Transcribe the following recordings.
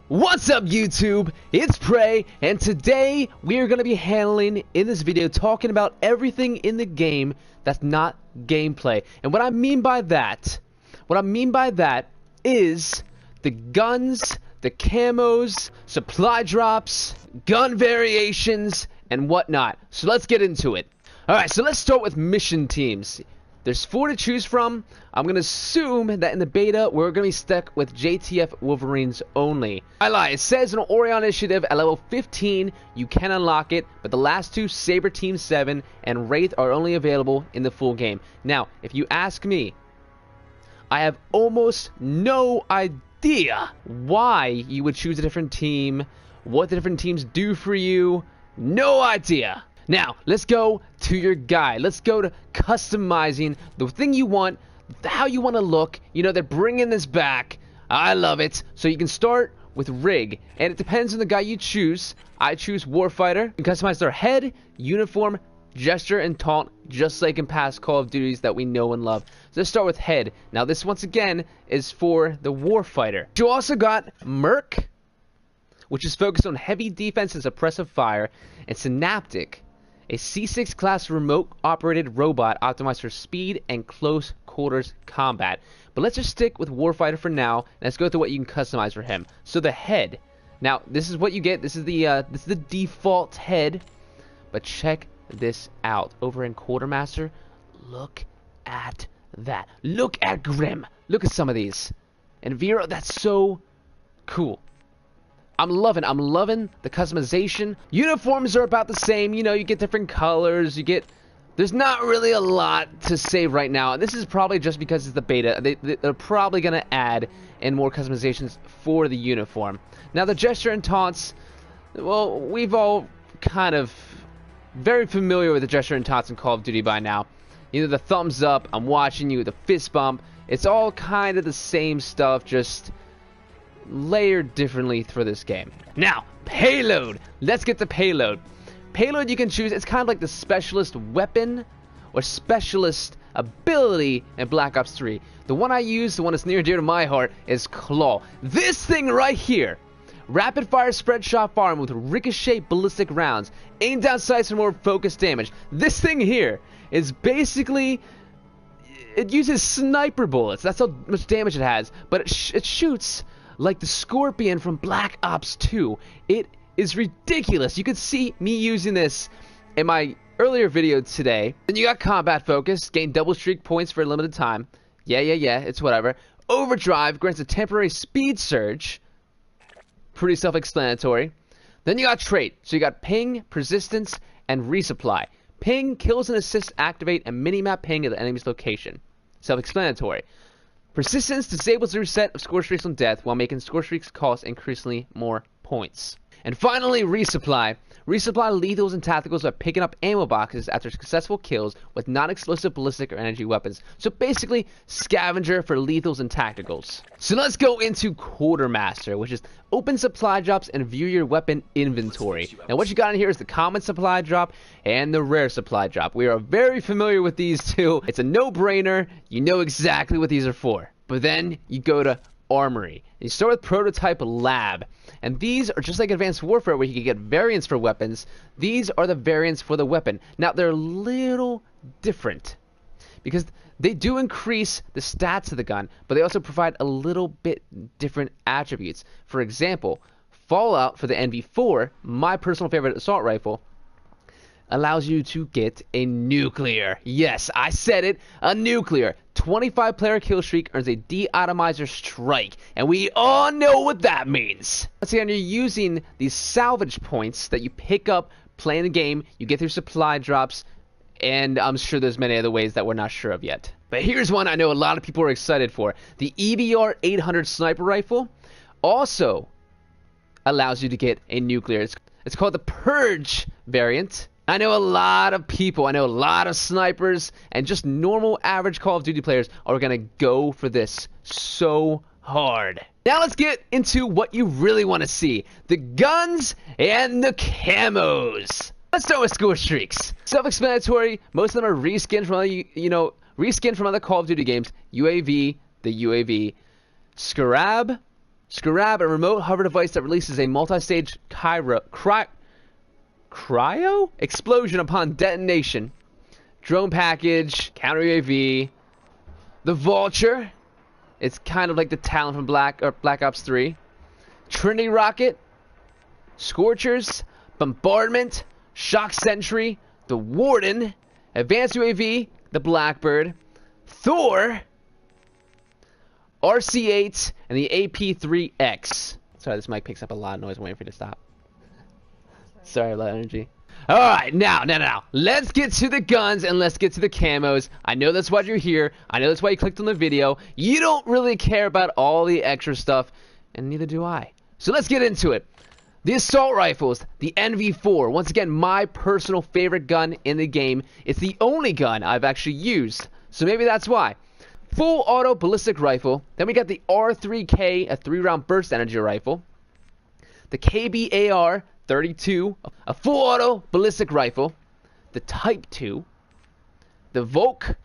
What's up YouTube? It's Prey, and today we are going to be handling in this video talking about everything in the game that's not gameplay. And what I mean by that is the guns, the camos, supply drops, gun variations, and whatnot. So let's get into it. Alright, so let's start with mission teams. There's 4 to choose from. I'm going to assume that in the beta, we're going to be stuck with JTF Wolverines only. I lie. It says in Orion Initiative at level 15, you can unlock it, but the last 2, Saber Team 7 and Wraith, are only available in the full game. Now, if you ask me, I have almost no idea why you would choose a different team, what the different teams do for you. No idea. Now, let's go to your guide. Let's go to customizing the thing you want, how you want to look. You know, they're bringing this back. I love it. So you can start with rig, and it depends on the guy you choose. I choose Warfighter. You can customize their head, uniform, gesture, and taunt, just like in past Call of Duties that we know and love. So let's start with head. Now, this, once again, is for the Warfighter. You also got Merc, which is focused on heavy defense and suppressive fire, and Synaptic, a C6 class remote operated robot optimized for speed and close quarters combat. But let's just stick with Warfighter for now, and let's go through what you can customize for him. So the head. Now, this is what you get. This is the default head. But check this out. Over in Quartermaster, look at that. Look at Grim. Look at some of these. And Vero, that's so cool. I'm loving the customization. Uniforms are about the same. You know, you get different colors. There's not really a lot to say right now. This is probably just because it's the beta. They're probably going to add in more customizations for the uniform. Now, the gesture and taunts, well, we've all kind of very familiar with the gesture and taunts in Call of Duty by now. Either the thumbs up, I'm watching you, the fist bump. It's all kind of the same stuff, just layered differently for this game. Now, payload. Let's get to payload. Payload you can choose. It's kind of like the specialist weapon or specialist ability in Black Ops 3. The one I use, the one that's near and dear to my heart, is Claw. This thing right here. Rapid fire spread shot firearm with ricochet ballistic rounds. Aim down sights for more focused damage. This thing here is basically, it uses sniper bullets. That's how much damage it has. But it shoots like the Scorpion from Black Ops 2. It is ridiculous. You could see me using this in my earlier video today. Then you got combat focus. Gain double streak points for a limited time. Yeah, it's whatever. Overdrive grants a temporary speed surge. Pretty self-explanatory. Then you got trait. So you got ping, persistence, and resupply. Ping kills and assists activate a minimap ping at the enemy's location. Self-explanatory. Persistence disables the reset of Scorestreaks on death while making Scorestreaks cost increasingly more points. And finally, resupply. Resupply lethals and tacticals by picking up ammo boxes after successful kills with non-explosive ballistic or energy weapons. So basically, scavenger for lethals and tacticals. So let's go into Quartermaster, which is open supply drops and view your weapon inventory. Now what you got in here is the common supply drop and the rare supply drop. We are very familiar with these two. It's a no-brainer. You know exactly what these are for. But then you go to Armory. You start with Prototype Lab, and these are just like Advanced Warfare where you can get variants for weapons. These are the variants for the weapon. Now they're a little different because they do increase the stats of the gun, but they also provide a little bit different attributes. For example, Fallout for the NV4, my personal favorite assault rifle, allows you to get a nuclear. Yes, I said it, a nuclear. 25 player kill streak earns a de-atomizer strike, and we all know what that means. Let's see, and you're using these salvage points that you pick up playing the game, you get through supply drops, and I'm sure there's many other ways that we're not sure of yet. But here's one I know a lot of people are excited for. The EVR 800 sniper rifle also allows you to get a nuclear. It's called the Purge variant. I know a lot of people, I know a lot of snipers, and just normal average Call of Duty players are going to go for this so hard. Now let's get into what you really want to see. The guns and the camos. Let's start with Scorestreaks. Self-explanatory, most of them are reskinned from other, reskinned from other Call of Duty games. UAV, the UAV. Scarab, Scarab, a remote hover device that releases a multi-stage cryo explosion upon detonation. Drone package, counter UAV. The Vulture. It's kind of like the Talon from Black Ops 3. Trinity rocket. Scorchers. Bombardment. Shock Sentry. The Warden. Advanced UAV. The Blackbird. Thor. RC-8 and the AP-3X. Sorry, this mic picks up a lot of noise. I'm waiting for you to stop. Sorry, low energy. Alright, now. Let's get to the guns and let's get to the camos. I know that's why you're here. I know that's why you clicked on the video. You don't really care about all the extra stuff, and neither do I. So let's get into it. The assault rifles, the NV4. Once again, my personal favorite gun in the game. It's the only gun I've actually used, so maybe that's why. Full auto ballistic rifle. Then we got the R3K, a 3-round burst energy rifle. The KBAR-32, a full auto ballistic rifle. The Type 2. The Volk,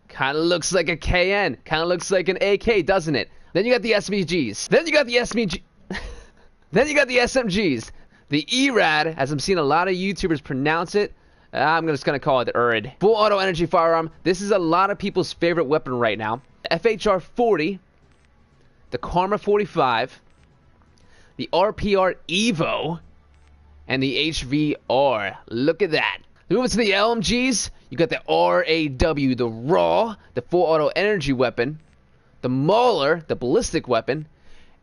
kind of looks like a KN, kind of looks like an AK, doesn't it? Then you got the SMGs. Then you got the SMGs. The ERAD, as I'm seeing a lot of YouTubers pronounce it. I'm just going to call it the URID. Full auto energy firearm. This is a lot of people's favorite weapon right now. FHR-40. The Karma 45. The RPR Evo. And the HVR. Look at that. Moving to the LMGs. You got the RAW, the Raw. The full auto energy weapon. The Mauler, the ballistic weapon.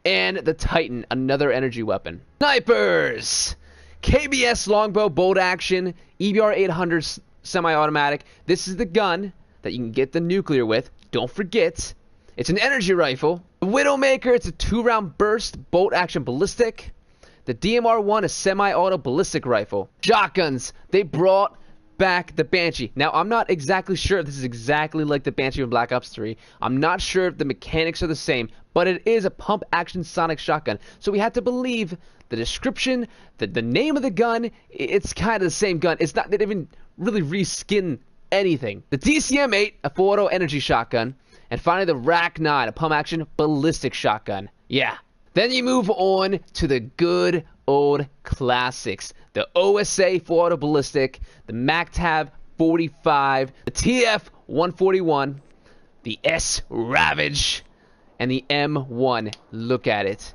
And the Titan, another energy weapon. Snipers! KBS longbow bolt action, EBR 800 semi-automatic. This is the gun that you can get the nuclear with. Don't forget, it's an energy rifle. The Widowmaker, it's a 2-round burst bolt action ballistic. The DMR-1, a semi-auto ballistic rifle. Shotguns, they brought back the Banshee. Now, I'm not exactly sure if this is exactly like the Banshee from Black Ops 3. I'm not sure if the mechanics are the same, but it is a pump action sonic shotgun. So we have to believe the description, the name of the gun, it's kind of the same gun. It's not, they didn't even really reskin anything. The DCM-8, a full auto energy shotgun. And finally the RAC-9, a pump action ballistic shotgun. Yeah. Then you move on to the good old classics. The OSA full auto ballistic, the MACTAV 45, the TF-141, the S-Ravage, and the M1. Look at it.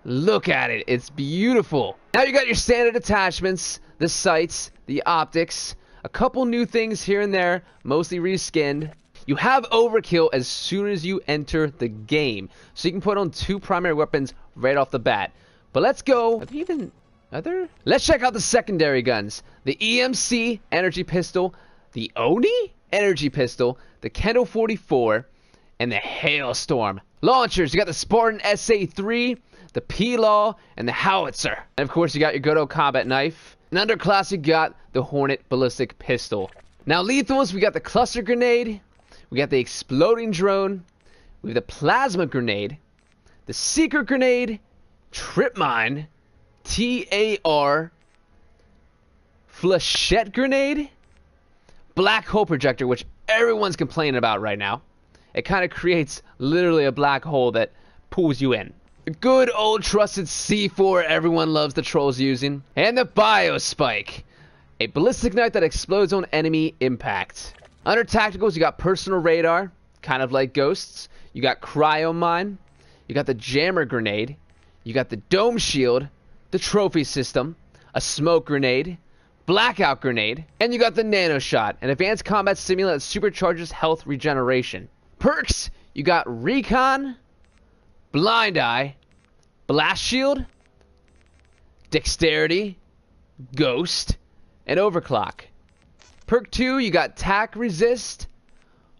Look at it. It's beautiful. Now you got your standard attachments, the sights, the optics, a couple new things here and there, mostly reskinned. You have overkill as soon as you enter the game, so you can put on 2 primary weapons right off the bat. But let's go. Are there even other? Let's check out the secondary guns. The EMC energy pistol, the Oni energy pistol, the Kendo 44, and the Hailstorm. Launchers, you got the Spartan SA-3, the P-Law, and the Howitzer. And of course, you got your good old combat knife. And underclass, you got the Hornet ballistic pistol. Now, lethals, we got the cluster grenade, we got the exploding drone, we have the plasma grenade, the secret grenade, trip mine, TAR, flechette grenade, black hole projector, which everyone's complaining about right now. It kind of creates literally a black hole that pulls you in. The good old trusted C4 everyone loves the trolls using. And the Biospike, a ballistic knife that explodes on enemy impact. Under tacticals, you got personal radar, kind of like ghosts. You got cryo mine. You got the jammer grenade. You got the dome shield, the trophy system, a smoke grenade, blackout grenade, and you got the nano shot, an advanced combat stimulant that supercharges health regeneration. Perks, you got recon, blind eye, blast shield, dexterity, ghost, and overclock. Perk 2, you got tack resist,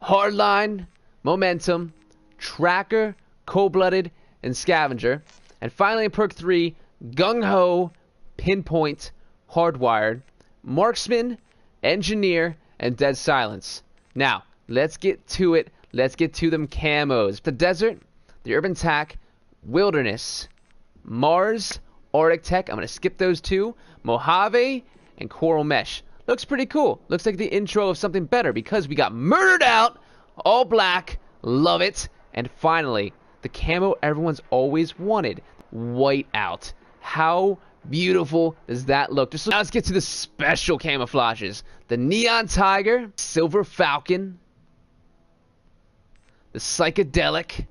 hardline, momentum, tracker, cold-blooded, and scavenger. And finally in perk 3, gung-ho, pinpoint, hardwired, marksman, engineer, and dead silence. Now, let's get to it. Let's get to them camos. The desert, the urban tack, wilderness, Mars, Arctic tech. I'm going to skip those 2. Mojave, and coral mesh. Looks pretty cool. Looks like the intro of something better because we got murdered out, all black, love it. And finally, the camo everyone's always wanted, white out. How beautiful does that look? Now let's get to the special camouflages. The Neon Tiger, Silver Falcon, the Psychedelic,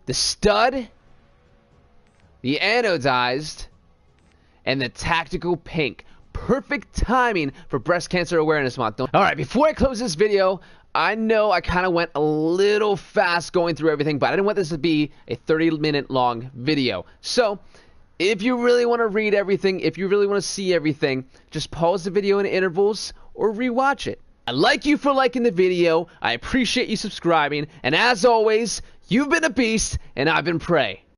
the Stud, the Anodized, and the Tactical Pink. Perfect timing for Breast Cancer Awareness Month. Alright, before I close this video, I know I kind of went a little fast going through everything, but I didn't want this to be a 30-minute long video. So, if you really want to read everything, if you really want to see everything, just pause the video in intervals or rewatch it. I like you for liking the video, I appreciate you subscribing, and as always, you've been a beast, and I've been Prey.